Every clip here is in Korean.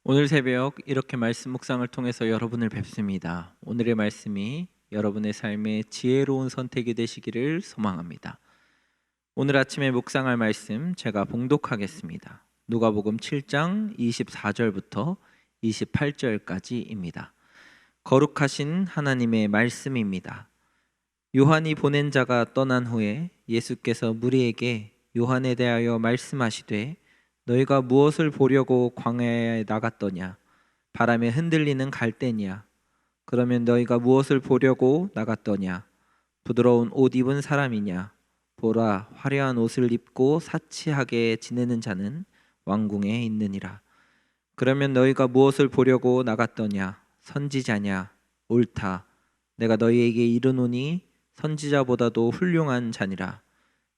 오늘 새벽 이렇게 말씀 묵상을 통해서 여러분을 뵙습니다. 오늘의 말씀이 여러분의 삶에 지혜로운 선택이 되시기를 소망합니다. 오늘 아침에 묵상할 말씀 제가 봉독하겠습니다. 누가복음 7장 24절부터 28절까지입니다. 거룩하신 하나님의 말씀입니다. 요한이 보낸 자가 떠난 후에 예수께서 무리에게 요한에 대하여 말씀하시되 너희가 무엇을 보려고 광야에 나갔더냐? 바람에 흔들리는 갈대냐? 그러면 너희가 무엇을 보려고 나갔더냐? 부드러운 옷 입은 사람이냐? 보라, 화려한 옷을 입고 사치하게 지내는 자는 왕궁에 있느니라. 그러면 너희가 무엇을 보려고 나갔더냐? 선지자냐? 옳다. 내가 너희에게 이르노니 선지자보다도 훌륭한 자니라.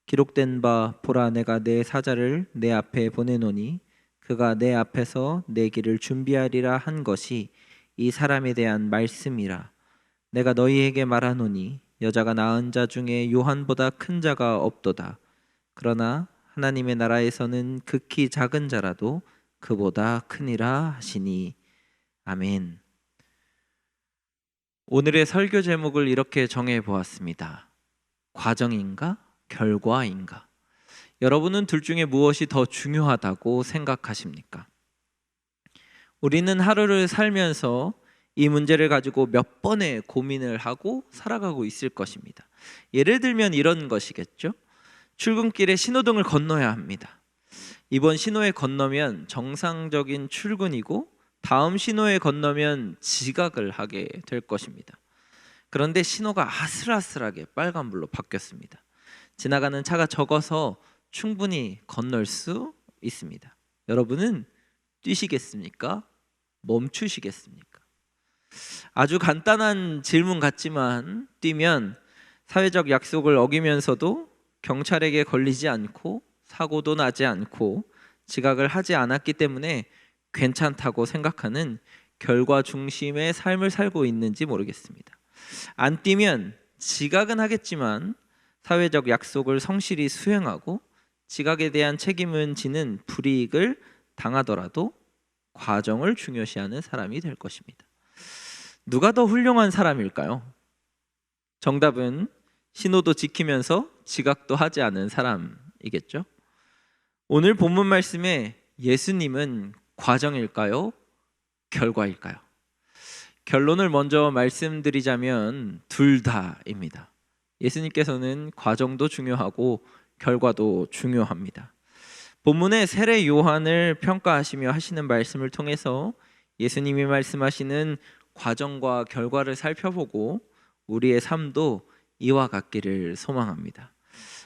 기록된 바 보라, 내가 내 사자를 내 앞에 보내노니 그가 내 앞에서 내 길을 준비하리라 한 것이 이 사람에 대한 말씀이라. 내가 너희에게 말하노니 여자가 낳은 자 중에 요한보다 큰 자가 없도다. 그러나 하나님의 나라에서는 극히 작은 자라도 그보다 크니라 하시니. 아멘. 오늘의 설교 제목을 이렇게 정해 보았습니다. 과정인가? 결과인가? 여러분은 둘 중에 무엇이 더 중요하다고 생각하십니까? 우리는 하루를 살면서 이 문제를 가지고 몇 번의 고민을 하고 살아가고 있을 것입니다. 예를 들면 이런 것이겠죠. 출근길에 신호등을 건너야 합니다. 이번 신호에 건너면 정상적인 출근이고 다음 신호에 건너면 지각을 하게 될 것입니다. 그런데 신호가 아슬아슬하게 빨간불로 바뀌었습니다. 지나가는 차가 적어서 충분히 건널 수 있습니다. 여러분은 뛰시겠습니까? 멈추시겠습니까? 아주 간단한 질문 같지만 뛰면 사회적 약속을 어기면서도 경찰에게 걸리지 않고 사고도 나지 않고 지각을 하지 않았기 때문에 괜찮다고 생각하는 결과 중심의 삶을 살고 있는지 모르겠습니다. 안 뛰면 지각은 하겠지만 사회적 약속을 성실히 수행하고 지각에 대한 책임은 지는 불이익을 당하더라도 과정을 중요시하는 사람이 될 것입니다. 누가 더 훌륭한 사람일까요? 정답은 신호도 지키면서 지각도 하지 않은 사람이겠죠. 오늘 본문 말씀에 예수님은 과정일까요? 결과일까요? 결론을 먼저 말씀드리자면 둘 다입니다. 예수님께서는 과정도 중요하고 결과도 중요합니다. 본문의 세례 요한을 평가하시며 하시는 말씀을 통해서 예수님이 말씀하시는 과정과 결과를 살펴보고 우리의 삶도 이와 같기를 소망합니다.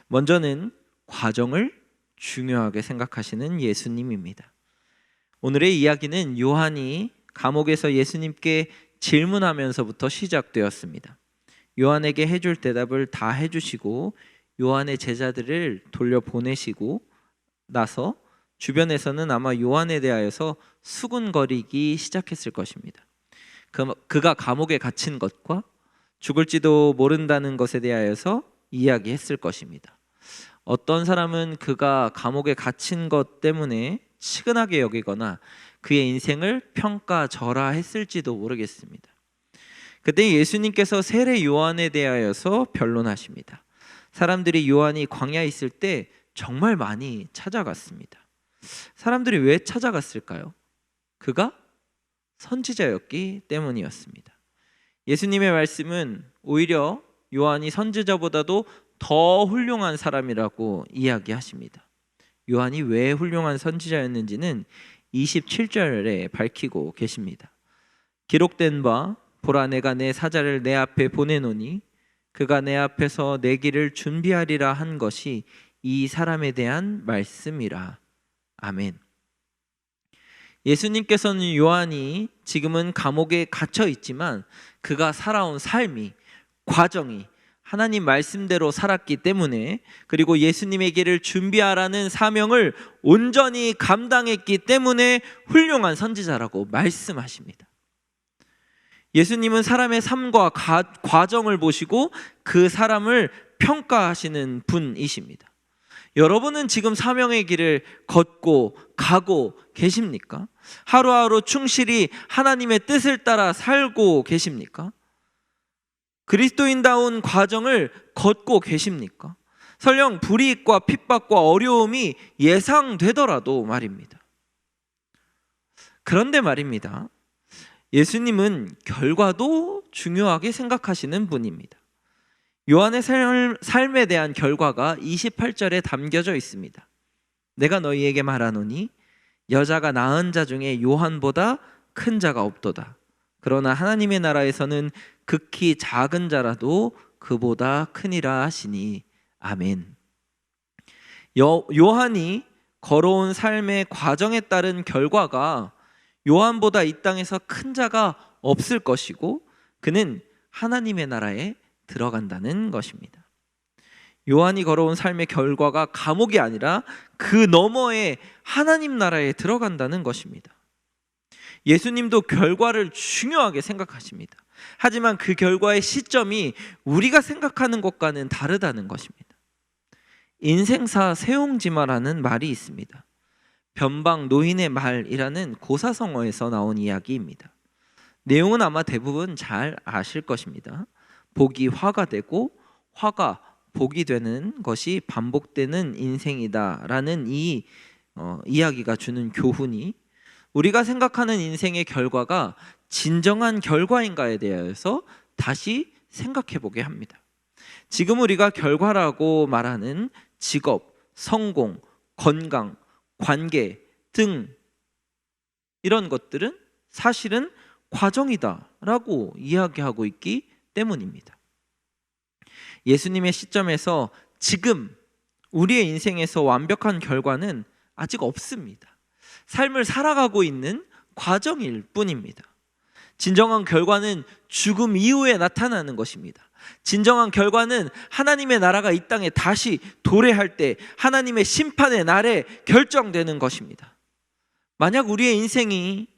먼저는 과정을 중요하게 생각하시는 예수님입니다. 오늘의 이야기는 요한이 감옥에서 예수님께 질문하면서부터 시작되었습니다. 요한에게 해줄 대답을 다 해주시고 요한의 제자들을 돌려보내시고 나서 주변에서는 아마 요한에 대하여서 수군거리기 시작했을 것입니다. 그가 감옥에 갇힌 것과 죽을지도 모른다는 것에 대하여서 이야기했을 것입니다. 어떤 사람은 그가 감옥에 갇힌 것 때문에 치근하게 여기거나 그의 인생을 평가절하했을지도 모르겠습니다. 그때 예수님께서 세례 요한에 대하여서 변론하십니다. 사람들이 요한이 광야에 있을 때 정말 많이 찾아갔습니다. 사람들이 왜 찾아갔을까요? 그가 선지자였기 때문이었습니다. 예수님의 말씀은 오히려 요한이 선지자보다도 더 훌륭한 사람이라고 이야기하십니다. 요한이 왜 훌륭한 선지자였는지는 27절에 밝히고 계십니다. 기록된 바 보라, 내가 내 사자를 내 앞에 보내노니 그가 내 앞에서 내 길을 준비하리라 한 것이 이 사람에 대한 말씀이라. 아멘. 예수님께서는 요한이 지금은 감옥에 갇혀 있지만 그가 살아온 삶이, 과정이 하나님 말씀대로 살았기 때문에, 그리고 예수님의 길을 준비하라는 사명을 온전히 감당했기 때문에 훌륭한 선지자라고 말씀하십니다. 예수님은 사람의 삶과 과정을 보시고 그 사람을 평가하시는 분이십니다. 여러분은 지금 사명의 길을 걷고 가고 계십니까? 하루하루 충실히 하나님의 뜻을 따라 살고 계십니까? 그리스도인다운 과정을 걷고 계십니까? 설령 불이익과 핍박과 어려움이 예상되더라도 말입니다. 그런데 말입니다. 예수님은 결과도 중요하게 생각하시는 분입니다. 요한의 삶에 대한 결과가 28절에 담겨져 있습니다. 내가 너희에게 말하노니 여자가 낳은 자 중에 요한보다 큰 자가 없도다. 그러나 하나님의 나라에서는 극히 작은 자라도 그보다 크니라 하시니 아멘. 요한이 걸어온 삶의 과정에 따른 결과가 요한보다 이 땅에서 큰 자가 없을 것이고 그는 하나님의 나라에 들어간다는 것입니다. 요한이 걸어온 삶의 결과가 감옥이 아니라 그 너머에 하나님 나라에 들어간다는 것입니다. 예수님도 결과를 중요하게 생각하십니다. 하지만 그 결과의 시점이 우리가 생각하는 것과는 다르다는 것입니다. 인생사 세옹지마라는 말이 있습니다. 변방 노인의 말이라는 고사성어에서 나온 이야기입니다. 내용은 아마 대부분 잘 아실 것입니다. 복이 화가 되고 화가 복이 되는 것이 반복되는 인생이다라는 이 이야기가 주는 교훈이 우리가 생각하는 인생의 결과가 진정한 결과인가에 대해서 다시 생각해 보게 합니다. 지금 우리가 결과라고 말하는 직업, 성공, 건강, 관계 등 이런 것들은 사실은 과정이다라고 이야기하고 있기 때문입니다. 예수님의 시점에서 지금 우리의 인생에서 완벽한 결과는 아직 없습니다. 삶을 살아가고 있는 과정일 뿐입니다. 진정한 결과는 죽음 이후에 나타나는 것입니다. 진정한 결과는 하나님의 나라가 이 땅에 다시 도래할 때 하나님의 심판의 날에 결정되는 것입니다. 만약 우리의 인생이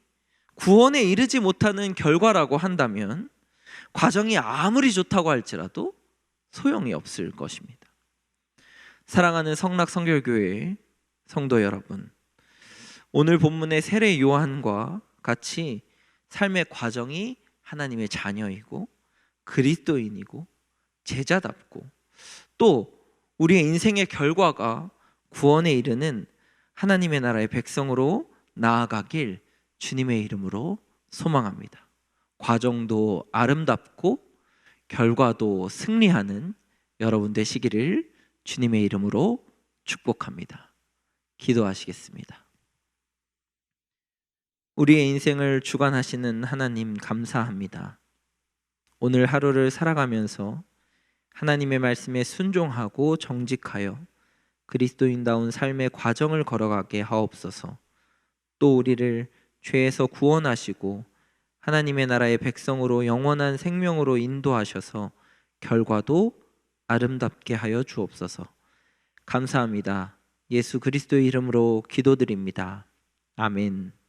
구원에 이르지 못하는 결과라고 한다면 과정이 아무리 좋다고 할지라도 소용이 없을 것입니다. 사랑하는 성락성결교회 성도 여러분, 오늘 본문의 세례 요한과 같이 삶의 과정이 하나님의 자녀이고 그리스도인이고 제자답고 또 우리의 인생의 결과가 구원에 이르는 하나님의 나라의 백성으로 나아가길 주님의 이름으로 소망합니다. 과정도 아름답고 결과도 승리하는 여러분 되시기를 주님의 이름으로 축복합니다. 기도하시겠습니다. 우리의 인생을 주관하시는 하나님 감사합니다. 오늘 하루를 살아가면서 하나님의 말씀에 순종하고 정직하여 그리스도인다운 삶의 과정을 걸어가게 하옵소서. 또 우리를 죄에서 구원하시고 하나님의 나라의 백성으로 영원한 생명으로 인도하셔서 결과도 아름답게 하여 주옵소서. 감사합니다. 예수 그리스도의 이름으로 기도드립니다. 아멘.